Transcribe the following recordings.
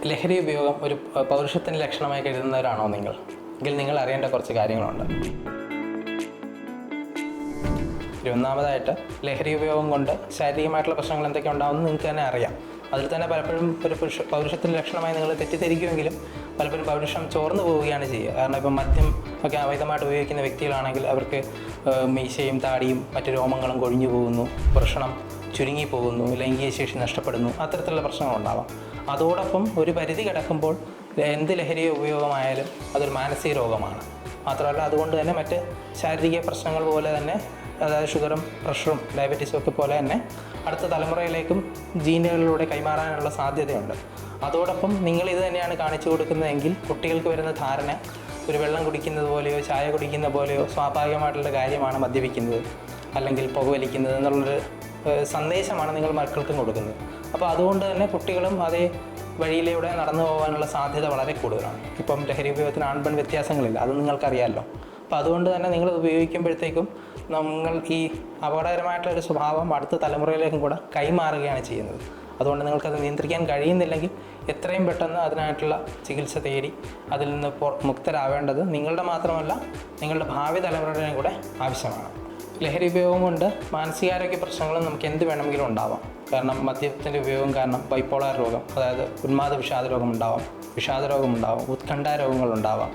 ലഹരി ഉപയോഗം ഒരു പൗരുഷത്തിൻ്റെ ലക്ഷണമായി കരുതുന്നവരാണോ നിങ്ങൾ? എങ്കിൽ നിങ്ങൾ അറിയേണ്ട കുറച്ച് കാര്യങ്ങളുണ്ട്. ഒന്നാമതായിട്ട്, ലഹരി ഉപയോഗം കൊണ്ട് ശാരീരികമായിട്ടുള്ള പ്രശ്നങ്ങൾ എന്തൊക്കെ ഉണ്ടാകുമെന്ന് നിങ്ങൾക്ക് തന്നെ അറിയാം. അതിൽ തന്നെ പലപ്പോഴും ഒരു പൗരുഷത്തിൻ്റെ ലക്ഷണമായി നിങ്ങൾ തെറ്റിദ്ധരിക്കുമെങ്കിലും പലപ്പോഴും പൗരുഷം ചോർന്നു പോവുകയാണ് ചെയ്യുക. കാരണം ഇപ്പം മദ്യം ഒക്കെ അമിതമായിട്ട് ഉപയോഗിക്കുന്ന വ്യക്തികളാണെങ്കിൽ അവർക്ക് മീശയും താടിയും മറ്റു രോമങ്ങളും കൊഴിഞ്ഞു പോകുന്നു, വൃഷണം ചുരുങ്ങിപ്പോകുന്നു, ലൈംഗിക ശേഷി നഷ്ടപ്പെടുന്നു, അത്തരത്തിലുള്ള പ്രശ്നങ്ങളുണ്ടാവാം. അതോടൊപ്പം ഒരു പരിധി കിടക്കുമ്പോൾ എന്ത് ലഹരി ഉപയോഗമായാലും അതൊരു മാനസിക രോഗമാണ്. മാത്രമല്ല അതുകൊണ്ട് തന്നെ മറ്റ് ശാരീരിക പ്രശ്നങ്ങൾ പോലെ തന്നെ, അതായത് ഷുഗറും പ്രഷറും ഡയബറ്റീസും ഒക്കെ പോലെ തന്നെ അടുത്ത തലമുറയിലേക്കും ജീനുകളിലൂടെ കൈമാറാനുള്ള സാധ്യതയുണ്ട്. അതോടൊപ്പം നിങ്ങൾ ഇത് തന്നെയാണ് കാണിച്ചു കൊടുക്കുന്നതെങ്കിൽ കുട്ടികൾക്ക് വരുന്ന ധാരണ ഒരു വെള്ളം കുടിക്കുന്നത് പോലെയോ ചായ കുടിക്കുന്ന പോലെയോ സ്വാഭാവികമായിട്ടുള്ള കാര്യമാണ് മദ്യപിക്കുന്നത് അല്ലെങ്കിൽ പുകവലിക്കുന്നത് എന്നുള്ളൊരു സന്ദേശമാണ് നിങ്ങൾ മക്കൾക്കും കൊടുക്കുന്നത്. അപ്പോൾ അതുകൊണ്ട് തന്നെ കുട്ടികളും അതേ വഴിയിലൂടെ നടന്നു പോകാനുള്ള സാധ്യത വളരെ കൂടുതലാണ്. ഇപ്പം ലഹരി ഉപയോഗത്തിന് ആൺപെൺ വ്യത്യാസങ്ങളില്ല, അത് നിങ്ങൾക്കറിയാമല്ലോ. അപ്പോൾ അതുകൊണ്ട് തന്നെ നിങ്ങളത് ഉപയോഗിക്കുമ്പോഴത്തേക്കും നിങ്ങൾ ഈ അപകടകരമായിട്ടുള്ളൊരു സ്വഭാവം അടുത്ത തലമുറയിലേക്കും കൂടെ കൈമാറുകയാണ് ചെയ്യുന്നത്. അതുകൊണ്ട് നിങ്ങൾക്കത് നിയന്ത്രിക്കാൻ കഴിയുന്നില്ലെങ്കിൽ എത്രയും പെട്ടെന്ന് അതിനായിട്ടുള്ള ചികിത്സ തേടി അതിൽ നിന്ന് മുക്തരാവേണ്ടത് നിങ്ങളുടെ മാത്രമല്ല നിങ്ങളുടെ ഭാവി തലമുറയുടെയും കൂടെ ആവശ്യമാണ്. ലഹരി ഉപയോഗം കൊണ്ട് മാനസികാരോഗ്യ പ്രശ്നങ്ങളും നമുക്ക് എന്ത് വേണമെങ്കിലും ഉണ്ടാവാം. കാരണം മദ്യത്തിൻ്റെ ഉപയോഗം കാരണം ബൈപ്പോളാർ രോഗം, അതായത് ഉന്മാദ വിഷാദ രോഗം ഉണ്ടാവാം, വിഷാദ രോഗം ഉണ്ടാവാം, ഉത്കണ്ഠ രോഗങ്ങളുണ്ടാവാം.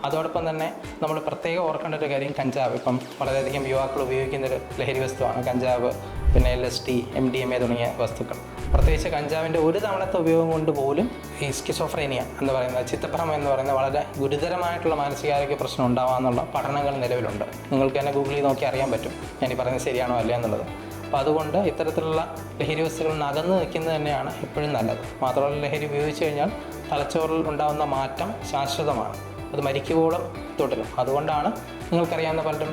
അതോടൊപ്പം തന്നെ നമ്മൾ പ്രത്യേകം ഓർക്കേണ്ട ഒരു കാര്യം കഞ്ചാവ്. ഇപ്പം വളരെയധികം യുവാക്കൾ ഉപയോഗിക്കുന്നൊരു ലഹരി വസ്തുവാണ് കഞ്ചാവ്, പിന്നെ LSD, MDMA തുടങ്ങിയ വസ്തുക്കൾ. പ്രത്യേകിച്ച് കഞ്ചാവിൻ്റെ ഒരു തവണത്തെ ഉപയോഗം കൊണ്ട് പോലും ഈ സ്കിസോഫ്രീനിയ എന്ന് പറയുന്ന ചിത്തഭ്രമം എന്ന് പറയുന്ന വളരെ ഗുരുതരമായിട്ടുള്ള മാനസികാരോഗ്യ പ്രശ്നം ഉണ്ടാവാമെന്നുള്ള പഠനങ്ങൾ നിലവിലുണ്ട്. നിങ്ങൾക്ക് തന്നെ ഗൂഗിളിൽ നോക്കി അറിയാൻ പറ്റും ഞാൻ ഈ പറയുന്നത് ശരിയാണോ അല്ല എന്നുള്ളത്. അപ്പോൾ അതുകൊണ്ട് ഇത്തരത്തിലുള്ള ലഹരി വസ്തുക്കളിൽ നിന്ന് അകന്ന് നിൽക്കുന്നത് തന്നെയാണ് എപ്പോഴും നല്ലത്. മാത്രമല്ല ലഹരി ഉപയോഗിച്ച് കഴിഞ്ഞാൽ തലച്ചോറിൽ ഉണ്ടാകുന്ന മാറ്റം ശാശ്വതമാണ്, അത് മരിക്കുവോളം തുടരും. അതുകൊണ്ടാണ് നിങ്ങൾക്കറിയാവുന്ന പലരും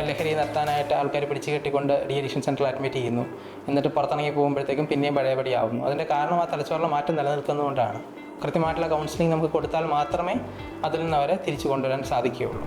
ലഹരി നിർത്താനായിട്ട് ആൾക്കാർ പിടിച്ചു കെട്ടിക്കൊണ്ട് ഡീഅഡിക്ഷൻ സെൻറ്ററിൽ അഡ്മിറ്റ് ചെയ്യുന്നു, എന്നിട്ട് പുറത്തിറങ്ങി പോകുമ്പോഴത്തേക്കും പിന്നെയും പഴയപടിയാവുന്നു. അതിൻ്റെ കാരണം ആ തലച്ചോറിലെ മാറ്റം നിലനിൽക്കുന്നതുകൊണ്ടാണ്. കൃത്യമായിട്ടുള്ള കൗൺസിലിംഗ് നമുക്ക് കൊടുത്താൽ മാത്രമേ അതിൽ നിന്ന് അവരെ തിരിച്ചു കൊണ്ടുവരാൻ സാധിക്കുകയുള്ളൂ.